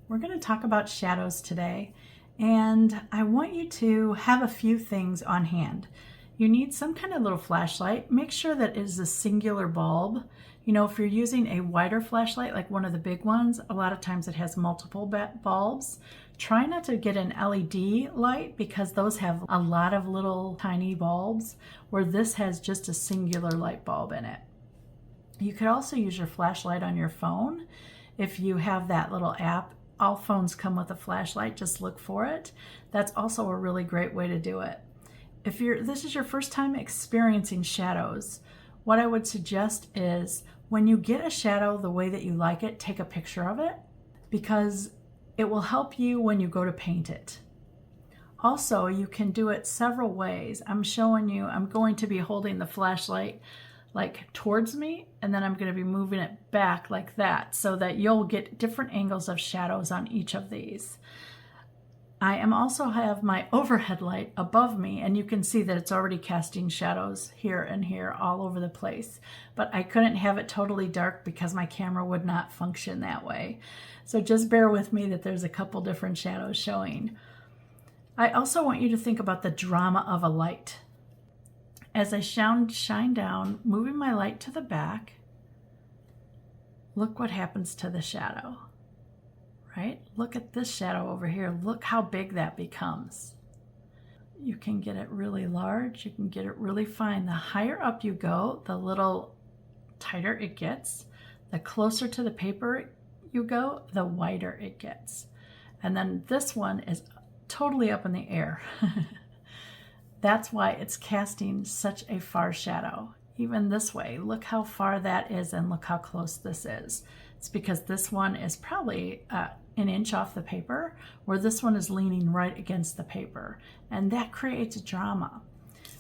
We're going to talk about shadows today, and I want you to have a few things on hand. You need some kind of little flashlight. Make sure that it is a singular bulb. You know, if you're using a wider flashlight, like one of the big ones, a lot of times it has multiple bulbs. Try not to get an LED light because those have a lot of little tiny bulbs, where this has just a singular light bulb in it. You could also use your flashlight on your phone. If you have that little app, all phones come with a flashlight, just look for it. That's also a really great way to do it. If this is your first time experiencing shadows, what I would suggest is when you get a shadow the way that you like it, take a picture of it, because it will help you when you go to paint it. Also, you can do it several ways. I'm going to be holding the flashlight like towards me, and then I'm going to be moving it back like that so that you'll get different angles of shadows on each of these. I also have my overhead light above me, and you can see that it's already casting shadows here and here all over the place. But I couldn't have it totally dark because my camera would not function that way. So just bear with me that there's a couple different shadows showing. I also want you to think about the drama of a light. As I shine down, moving my light to the back, look what happens to the shadow, right? Look at this shadow over here. Look how big that becomes. You can get it really large. You can get it really fine. The higher up you go, the little tighter it gets. The closer to the paper you go, the wider it gets. And then this one is totally up in the air. That's why it's casting such a far shadow. Even this way, look how far that is and look how close this is. It's because this one is probably an inch off the paper, where this one is leaning right against the paper. And that creates drama.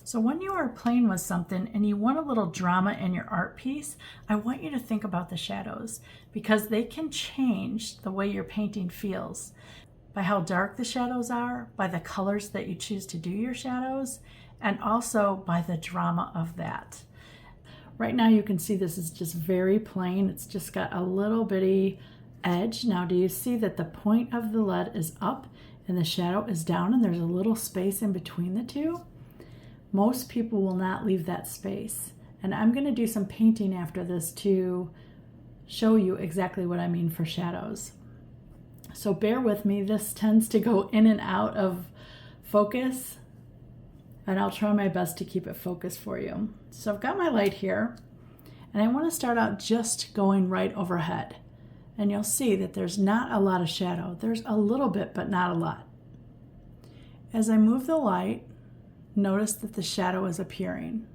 So when you are playing with something and you want a little drama in your art piece, I want you to think about the shadows, because they can change the way your painting feels. By how dark the shadows are, by the colors that you choose to do your shadows, and also by the drama of that. Right now you can see this is just very plain. It's just got a little bitty edge. Now do you see that the point of the lead is up and the shadow is down, and there's a little space in between the two? Most people will not leave that space. And I'm going to do some painting after this to show you exactly what I mean for shadows. So bear with me, this tends to go in and out of focus, and I'll try my best to keep it focused for you. So I've got my light here, and I want to start out just going right overhead. And you'll see that there's not a lot of shadow. There's a little bit, but not a lot. As I move the light, notice that the shadow is appearing.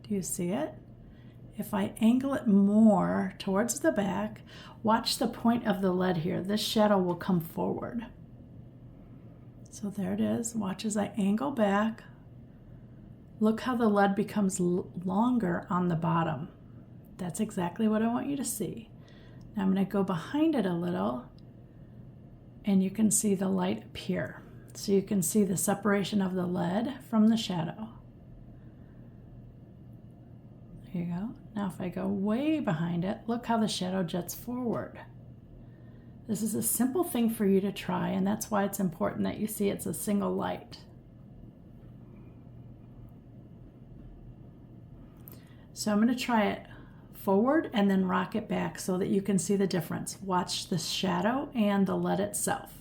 Do you see it? If I angle it more towards the back, watch the point of the lead here. This shadow will come forward. So there it is. Watch as I angle back. Look how the lead becomes longer on the bottom. That's exactly what I want you to see. Now I'm going to go behind it a little, and you can see the light appear. So you can see the separation of the lead from the shadow. There you go. Now if I go way behind it, look how the shadow jets forward. This is a simple thing for you to try, and that's why it's important that you see it's a single light. So I'm going to try it forward and then rock it back so that you can see the difference. Watch the shadow and the lead itself.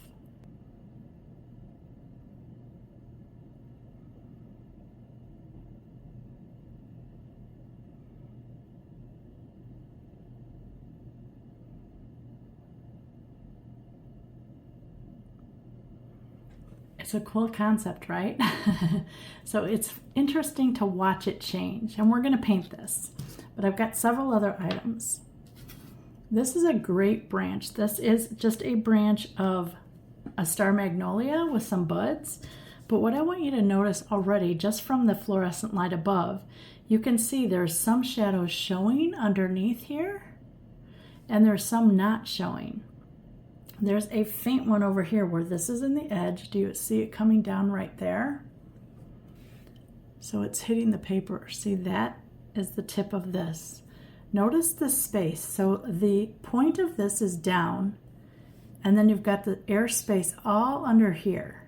It's a cool concept, right? So it's interesting to watch it change, and we're going to paint this, but I've got several other items. This is a great branch. This is just a branch of a star magnolia with some buds, but what I want you to notice already, just from the fluorescent light above, you can see there's some shadows showing underneath here, and there's some not showing. There's a faint one over here where this is in the edge. Do you see it coming down right there? So it's hitting the paper. See, that is the tip of this. Notice the space. So the point of this is down, and then you've got the airspace all under here.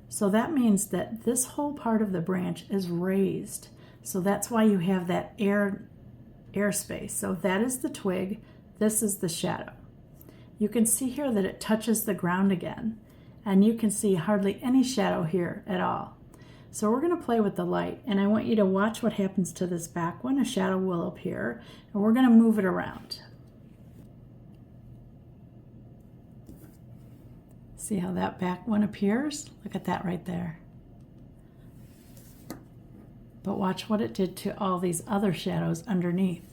So that means that this whole part of the branch is raised. So that's why you have that airspace. So that is the twig, this is the shadow. You can see here that it touches the ground again, and you can see hardly any shadow here at all. So we're going to play with the light, and I want you to watch what happens to this back one. A shadow will appear, and we're going to move it around. See how that back one appears? Look at that right there. But watch what it did to all these other shadows underneath.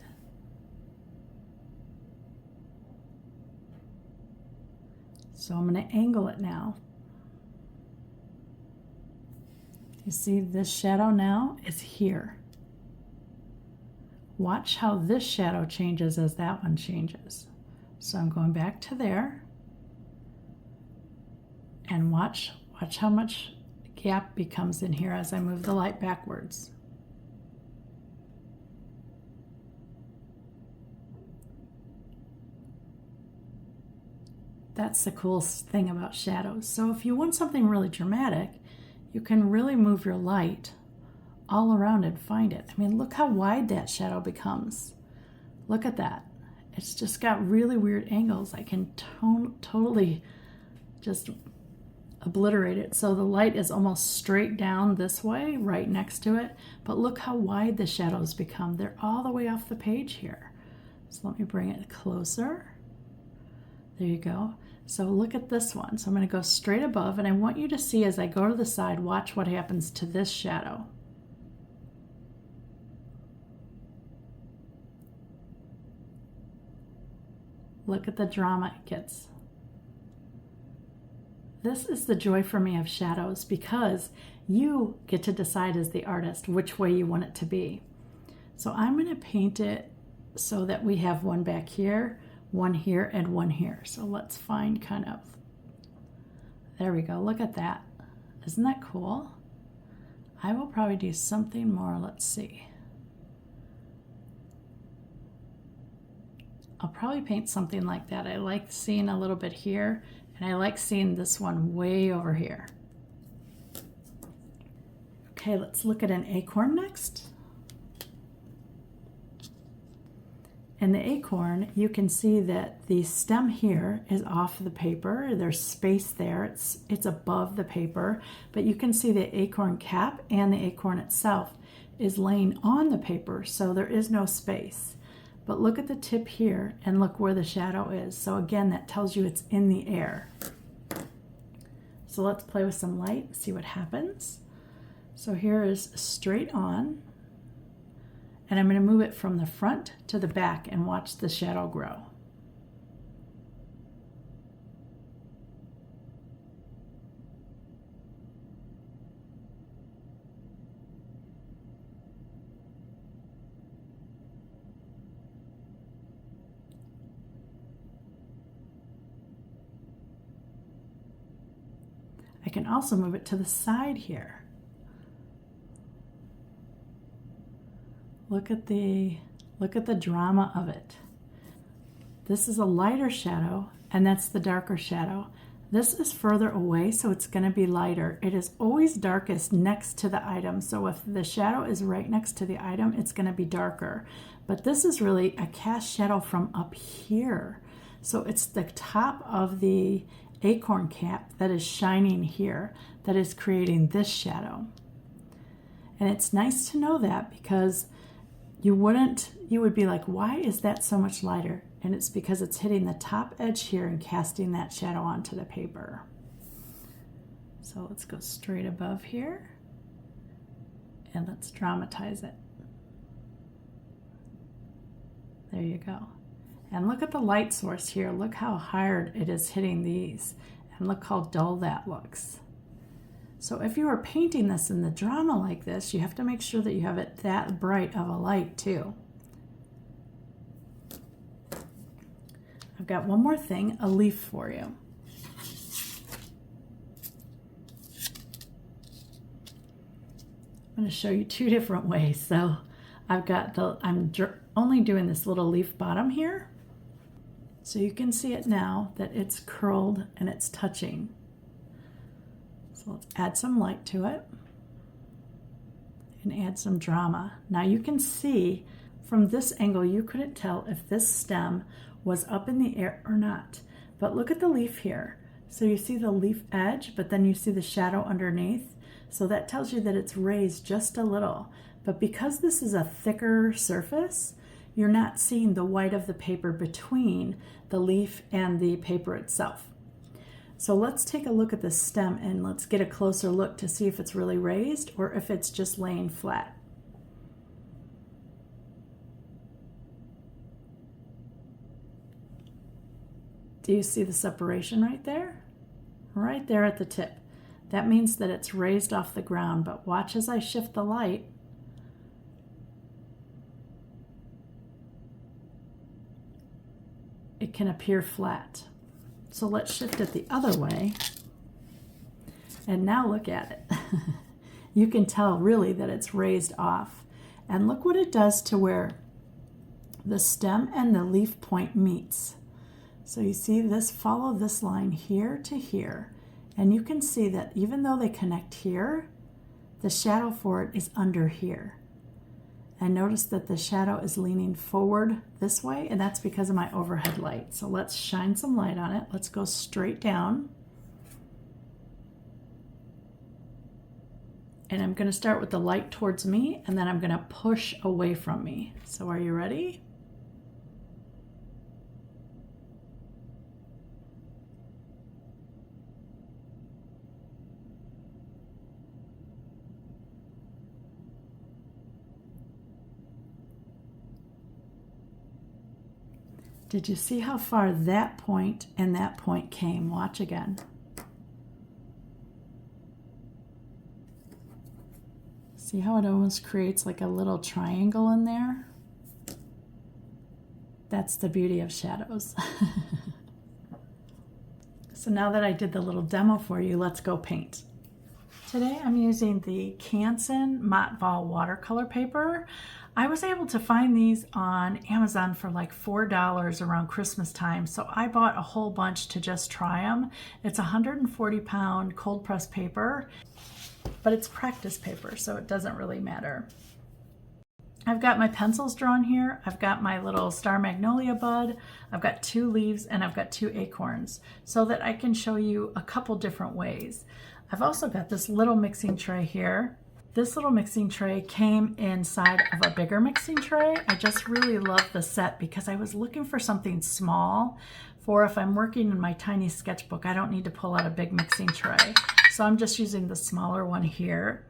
So I'm going to angle it now. You see this shadow now is here. Watch how this shadow changes as that one changes. So I'm going back to there. And watch how much gap becomes in here as I move the light backwards. That's the coolest thing about shadows. So if you want something really dramatic, you can really move your light all around and find it. I mean, look how wide that shadow becomes. Look at that. It's just got really weird angles. I can totally just obliterate it. So the light is almost straight down this way, right next to it. But look how wide the shadows become. They're all the way off the page here. So let me bring it closer. There you go. So look at this one. So I'm going to go straight above, and I want you to see as I go to the side, watch what happens to this shadow. Look at the drama it gets. This is the joy for me of shadows, because you get to decide as the artist which way you want it to be. So I'm going to paint it so that we have one back here, one here, and one here. So let's find kind of, there we go. Look at that. Isn't that cool? I will probably do something more. Let's see. I'll probably paint something like that. I like seeing a little bit here, and I like seeing this one way over here. Okay, let's look at an acorn next. In the acorn, you can see that the stem here is off the paper. There's space there. It's above the paper, but you can see the acorn cap and the acorn itself is laying on the paper, so there is no space. But look at the tip here and look where the shadow is. So again, that tells you it's in the air. So let's play with some light and see what happens. So here is straight on. And I'm going to move it from the front to the back and watch the shadow grow. I can also move it to the side here. Look at the drama of it. This is a lighter shadow, and that's the darker shadow. This is further away, so it's going to be lighter. It is always darkest next to the item. So if the shadow is right next to the item, it's going to be darker. But this is really a cast shadow from up here. So it's the top of the acorn cap that is shining here that is creating this shadow. And it's nice to know that, because you would be like, why is that so much lighter? And it's because it's hitting the top edge here and casting that shadow onto the paper. So let's go straight above here and let's dramatize it. There you go. And look at the light source here. Look how hard it is hitting these, and look how dull that looks. So if you are painting this in the drama like this, you have to make sure that you have it that bright of a light too. I've got one more thing, a leaf for you. I'm going to show you two different ways. So I've got I'm only doing this little leaf bottom here. So you can see it now that it's curled and it's touching. So let's add some light to it and add some drama. Now you can see from this angle, you couldn't tell if this stem was up in the air or not. But look at the leaf here. So you see the leaf edge, but then you see the shadow underneath. So that tells you that it's raised just a little. But because this is a thicker surface, you're not seeing the white of the paper between the leaf and the paper itself. So let's take a look at the stem and let's get a closer look to see if it's really raised or if it's just laying flat. Do you see the separation right there? Right there at the tip. That means that it's raised off the ground, but watch as I shift the light. It can appear flat. So let's shift it the other way. And now look at it. You can tell really that it's raised off. And look what it does to where the stem and the leaf point meets. So you see this, follow this line here to here. And you can see that even though they connect here, the shadow for it is under here. And notice that the shadow is leaning forward this way, and that's because of my overhead light. So let's shine some light on it. Let's go straight down. And I'm going to start with the light towards me, and then I'm going to push away from me. So are you ready? Did you see how far that point and that point came? Watch again. See how it almost creates like a little triangle in there? That's the beauty of shadows. So now that I did the little demo for you, let's go paint. Today I'm using the Canson Matte Vol watercolor paper. I was able to find these on Amazon for like $4 around Christmas time, so I bought a whole bunch to just try them. It's 140-pound cold press paper, but it's practice paper, so it doesn't really matter. I've got my pencils drawn here. I've got my little star magnolia bud. I've got 2 leaves and I've got 2 acorns so that I can show you a couple different ways. I've also got this little mixing tray here. This little mixing tray came inside of a bigger mixing tray. I just really love the set because I was looking for something small for if I'm working in my tiny sketchbook. I don't need to pull out a big mixing tray. So I'm just using the smaller one here.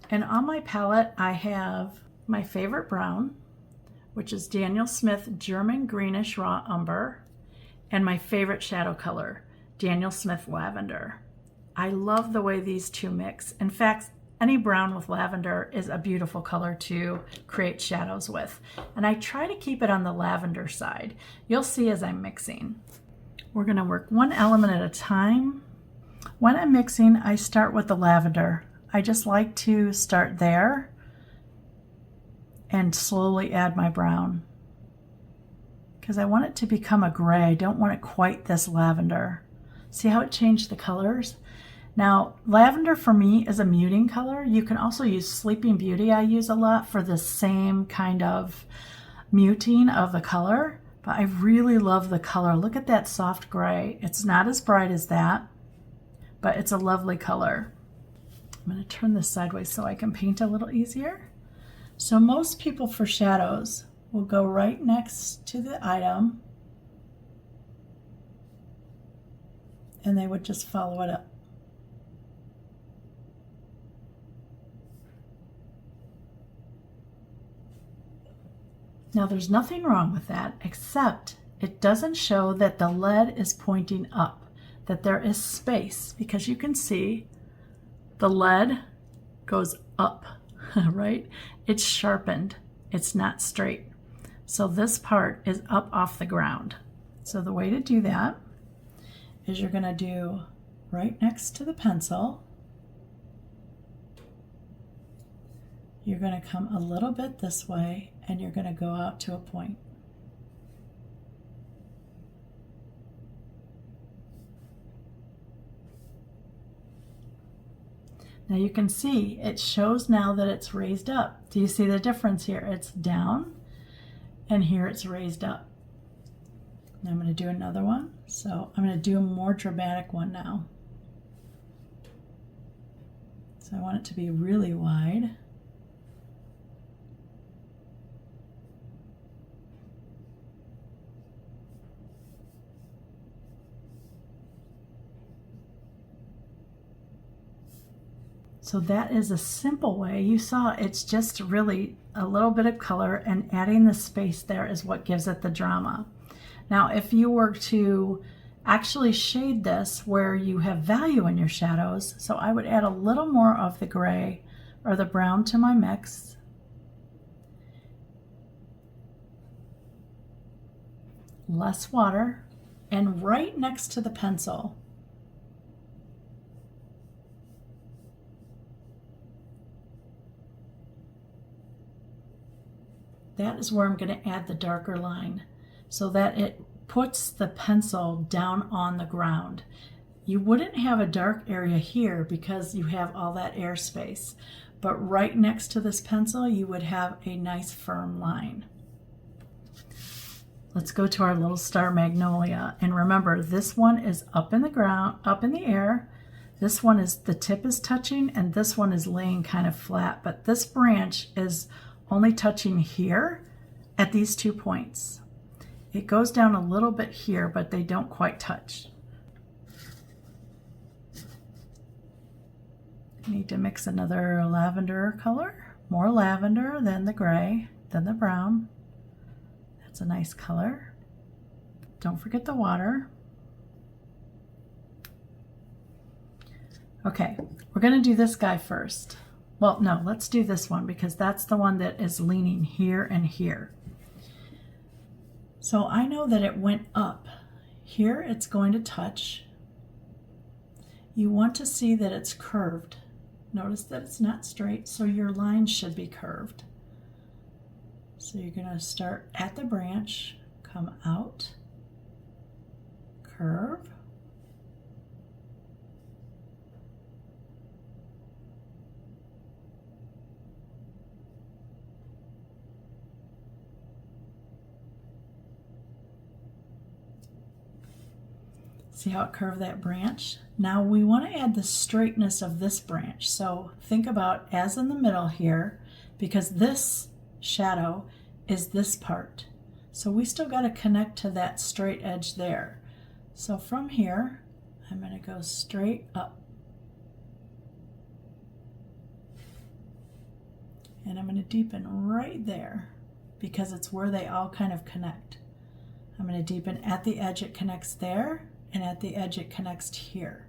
And on my palette, I have my favorite brown, which is Daniel Smith German Greenish Raw Umber, and my favorite shadow color, Daniel Smith Lavender. I love the way these two mix. In fact, any brown with lavender is a beautiful color to create shadows with. And I try to keep it on the lavender side. You'll see as I'm mixing. We're gonna work one element at a time. When I'm mixing, I start with the lavender. I just like to start there and slowly add my brown because I want it to become a gray. I don't want it quite this lavender. See how it changed the colors? Now, lavender for me is a muting color. You can also use Sleeping Beauty. I use a lot for the same kind of muting of the color, but I really love the color. Look at that soft gray. It's not as bright as that, but it's a lovely color. I'm going to turn this sideways so I can paint a little easier. So most people for shadows will go right next to the item and they would just follow it up. Now there's nothing wrong with that, except it doesn't show that the lead is pointing up, that there is space, because you can see the lead goes up, right? It's sharpened, it's not straight. So this part is up off the ground. So the way to do that is you're gonna do right next to the pencil, you're gonna come a little bit this way and you're gonna go out to a point. Now you can see it shows now that it's raised up. Do you see the difference here? It's down and here it's raised up. Now I'm going to do another one. So I'm going to do a more dramatic one now. So I want it to be really wide. So that is a simple way. You saw it's just really a little bit of color, and adding the space there is what gives it the drama. Now, if you were to actually shade this where you have value in your shadows, so I would add a little more of the gray or the brown to my mix. Less water, and right next to the pencil, that is where I'm going to add the darker line so that it puts the pencil down on the ground. You wouldn't have a dark area here because you have all that airspace, but right next to this pencil you would have a nice firm line. Let's go to our little star magnolia, and remember this one is up in the ground, up in the air. This one is, the tip is touching, and this one is laying kind of flat, but this branch is only touching here at these 2 points. It goes down a little bit here, but they don't quite touch. I need to mix another lavender color, more lavender than the gray, then the brown. That's a nice color. Don't forget the water. Okay, we're going to do this guy first. Well, no, let's do this one because that's the one that is leaning here and here. So I know that it went up. Here it's going to touch. You want to see that it's curved. Notice that it's not straight, so your line should be curved. So you're going to start at the branch, come out, curve, see how it curved that branch? Now we want to add the straightness of this branch. So think about as in the middle here, because this shadow is this part. So we still got to connect to that straight edge there. So from here, I'm going to go straight up. And I'm going to deepen right there because it's where they all kind of connect. I'm going to deepen at the edge, it connects there, and at the edge it connects here.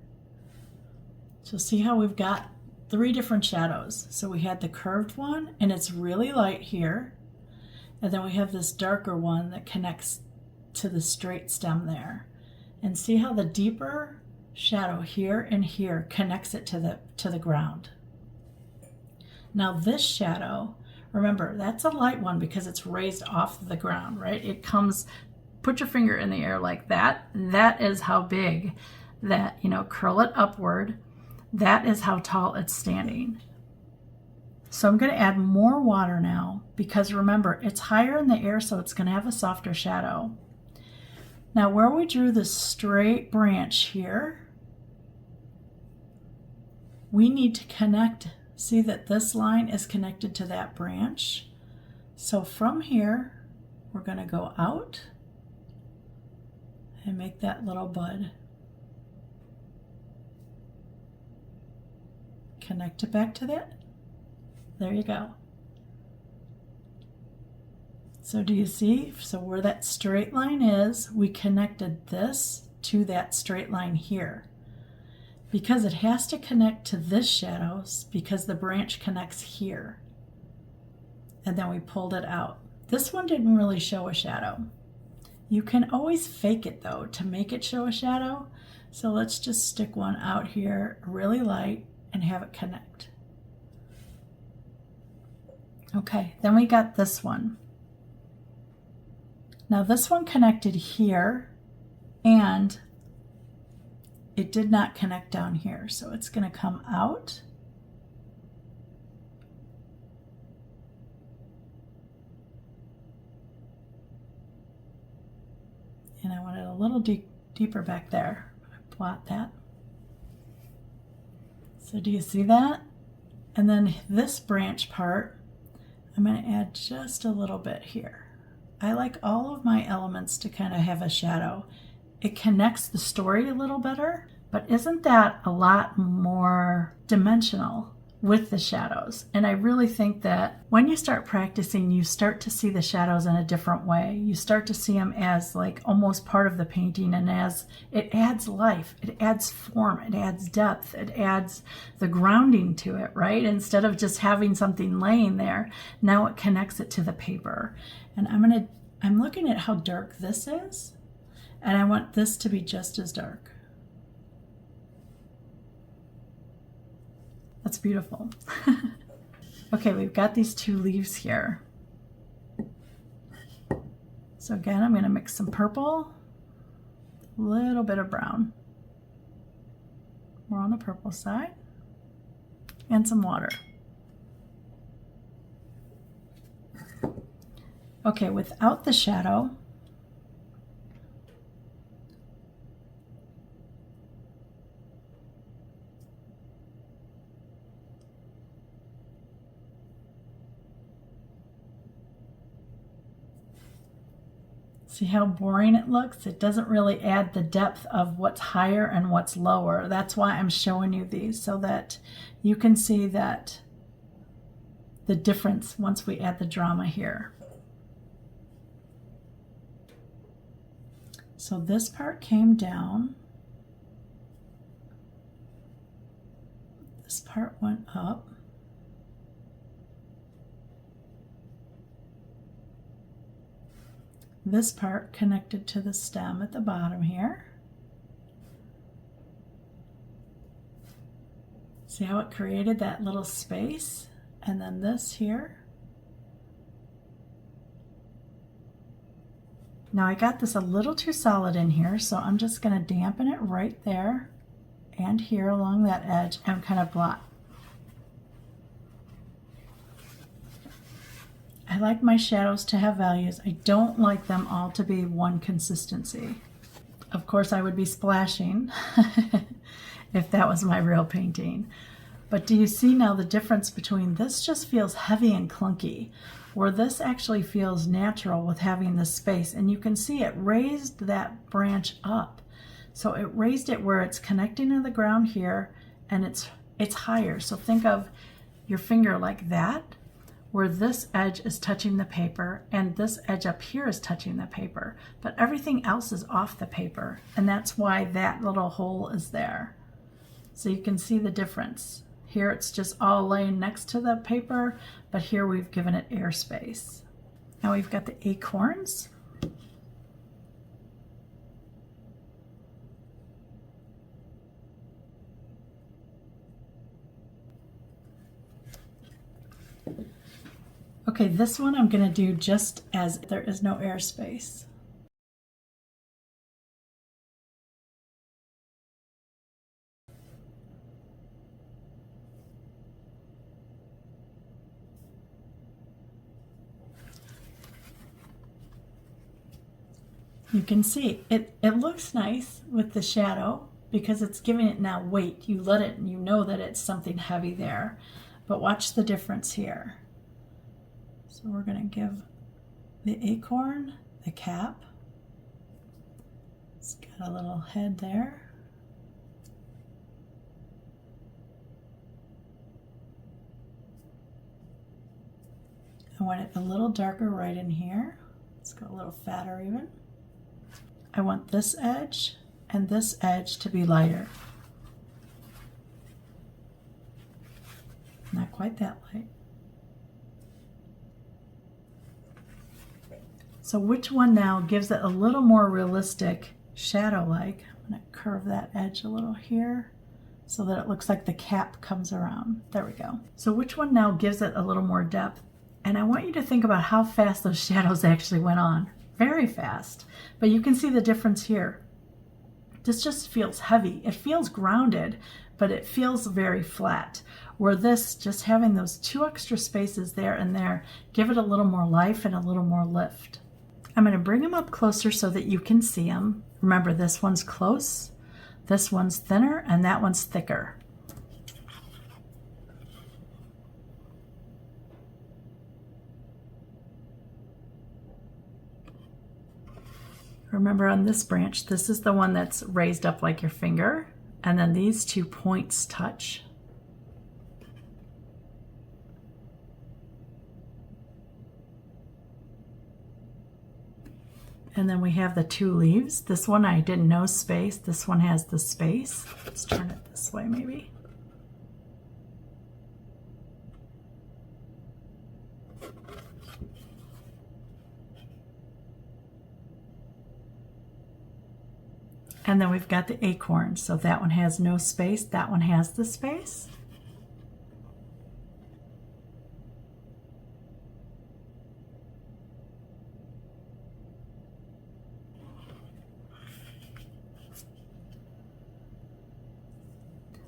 So see how we've got 3 different shadows. So we had the curved one, and it's really light here. And then we have this darker one that connects to the straight stem there. And see how the deeper shadow here and here connects it to the ground. Now this shadow, remember, that's a light one because it's raised off the ground, right? It comes, put your finger in the air like that. That is how big that, curl it upward. That is how tall it's standing. So I'm going to add more water now because remember, it's higher in the air, so it's going to have a softer shadow. Now where we drew the straight branch here, we need to connect. See that this line is connected to that branch. So from here, we're going to go out and make that little bud. Connect it back to that. There you go. So do you see? So where that straight line is, we connected this to that straight line here. Because it has to connect to this shadow because the branch connects here. And then we pulled it out. This one didn't really show a shadow. You can always fake it though to make it show a shadow. So let's just stick one out here really light and have it connect. Okay, then we got this one. Now this one connected here and it did not connect down here. So it's going to come out little deeper back there. Blot that. So do you see that? And then this branch part, I'm going to add just a little bit here. I like all of my elements to kind of have a shadow. It connects the story a little better, but isn't that a lot more dimensional with the shadows? And I really think that when you start practicing, you start to see the shadows in a different way. You start to see them as like almost part of the painting, and as it adds life, it adds form, it adds depth, it adds the grounding to it, right? Instead of just having something laying there, now it connects it to the paper. And I'm looking at how dark this is, and I want this to be just as dark. That's beautiful. Okay, we've got these two leaves here. So again, I'm going to mix some purple, a little bit of brown, more on the purple side, and some water. Okay, without the shadow, see how boring it looks? It doesn't really add the depth of what's higher and what's lower. That's why I'm showing you these, so that you can see that the difference once we add the drama here. So this part came down. This part went up. This part connected to the stem at the bottom here. See how it created that little space? And then this here. Now I got this a little too solid in here, so I'm just going to dampen it right there and here along that edge and kind of blot. I like my shadows to have values. I don't like them all to be one consistency. Of course, I would be splashing if that was my real painting. But do you see now the difference between this just feels heavy and clunky, where this actually feels natural with having this space? And you can see it raised that branch up. So it raised it where it's connecting to the ground here, and it's higher. So think of your finger like that, where this edge is touching the paper and this edge up here is touching the paper, but everything else is off the paper, and that's why that little hole is there. So you can see the difference. Here it's just all laying next to the paper, but here we've given it airspace. Now we've got the acorns. Okay, this one I'm going to do just as there is no airspace. You can see it looks nice with the shadow because it's giving it now weight. You let it and you know that it's something heavy there. But watch the difference here. So we're going to give the acorn the cap. It's got a little head there. I want it a little darker right in here. Let's go a little fatter even. I want this edge and this edge to be lighter. Not quite that light. So which one now gives it a little more realistic shadow-like? I'm going to curve that edge a little here so that it looks like the cap comes around. There we go. So which one now gives it a little more depth? And I want you to think about how fast those shadows actually went on. Very fast. But you can see the difference here. This just feels heavy. It feels grounded, but it feels very flat. Where this, just having those two extra spaces there and there, give it a little more life and a little more lift. I'm going to bring them up closer so that you can see them. Remember, this one's close, this one's thinner, and that one's thicker. Remember, on this branch, this is the one that's raised up like your finger, and then these two points touch. And then we have the two leaves. This one I did no space. This one has the space. Let's turn it this way maybe. And then we've got the acorn. So that one has no space. That one has the space.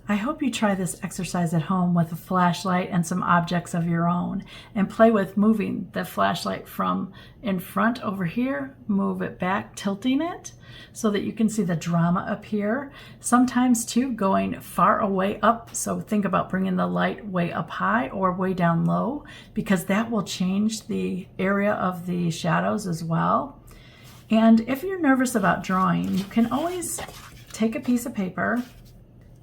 I hope you try this exercise at home with a flashlight and some objects of your own, and play with moving the flashlight from in front over here, move it back, tilting it so that you can see the drama up here. Sometimes too, going far away up, so think about bringing the light way up high or way down low, because that will change the area of the shadows as well. And if you're nervous about drawing, you can always take a piece of paper.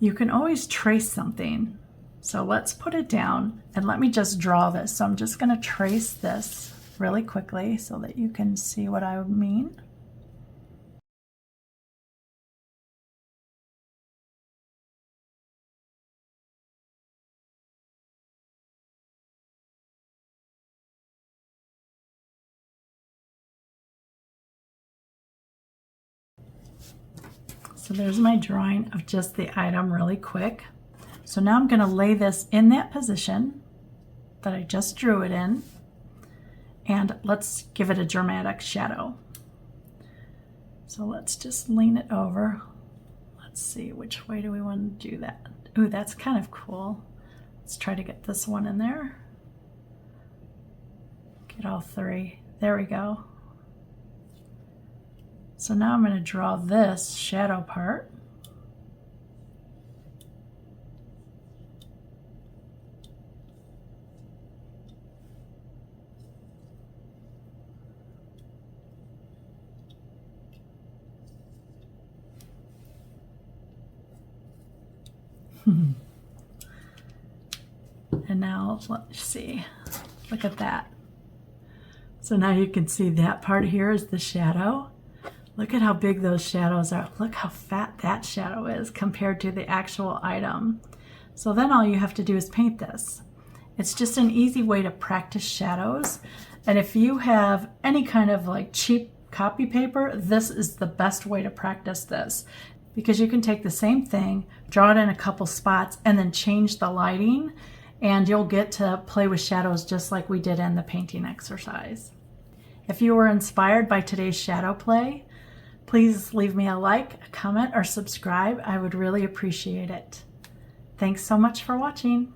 You can always trace something. So let's put it down and let me just draw this. So I'm just going to trace this really quickly so that you can see what I mean. So there's my drawing of just the item really quick. So now I'm going to lay this in that position that I just drew it in, and let's give it a dramatic shadow. So let's just lean it over. Let's see, which way do we want to do that? Ooh, that's kind of cool. Let's try to get this one in there. Get all three. There we go. So now I'm going to draw this shadow part. And now let's see, look at that. So now you can see that part here is the shadow. Look at how big those shadows are. Look how fat that shadow is compared to the actual item. So then all you have to do is paint this. It's just an easy way to practice shadows. And if you have any kind of like cheap copy paper, this is the best way to practice this, because you can take the same thing, draw it in a couple spots, and then change the lighting, and you'll get to play with shadows just like we did in the painting exercise. If you were inspired by today's shadow play, please leave me a like, a comment, or subscribe. I would really appreciate it. Thanks so much for watching.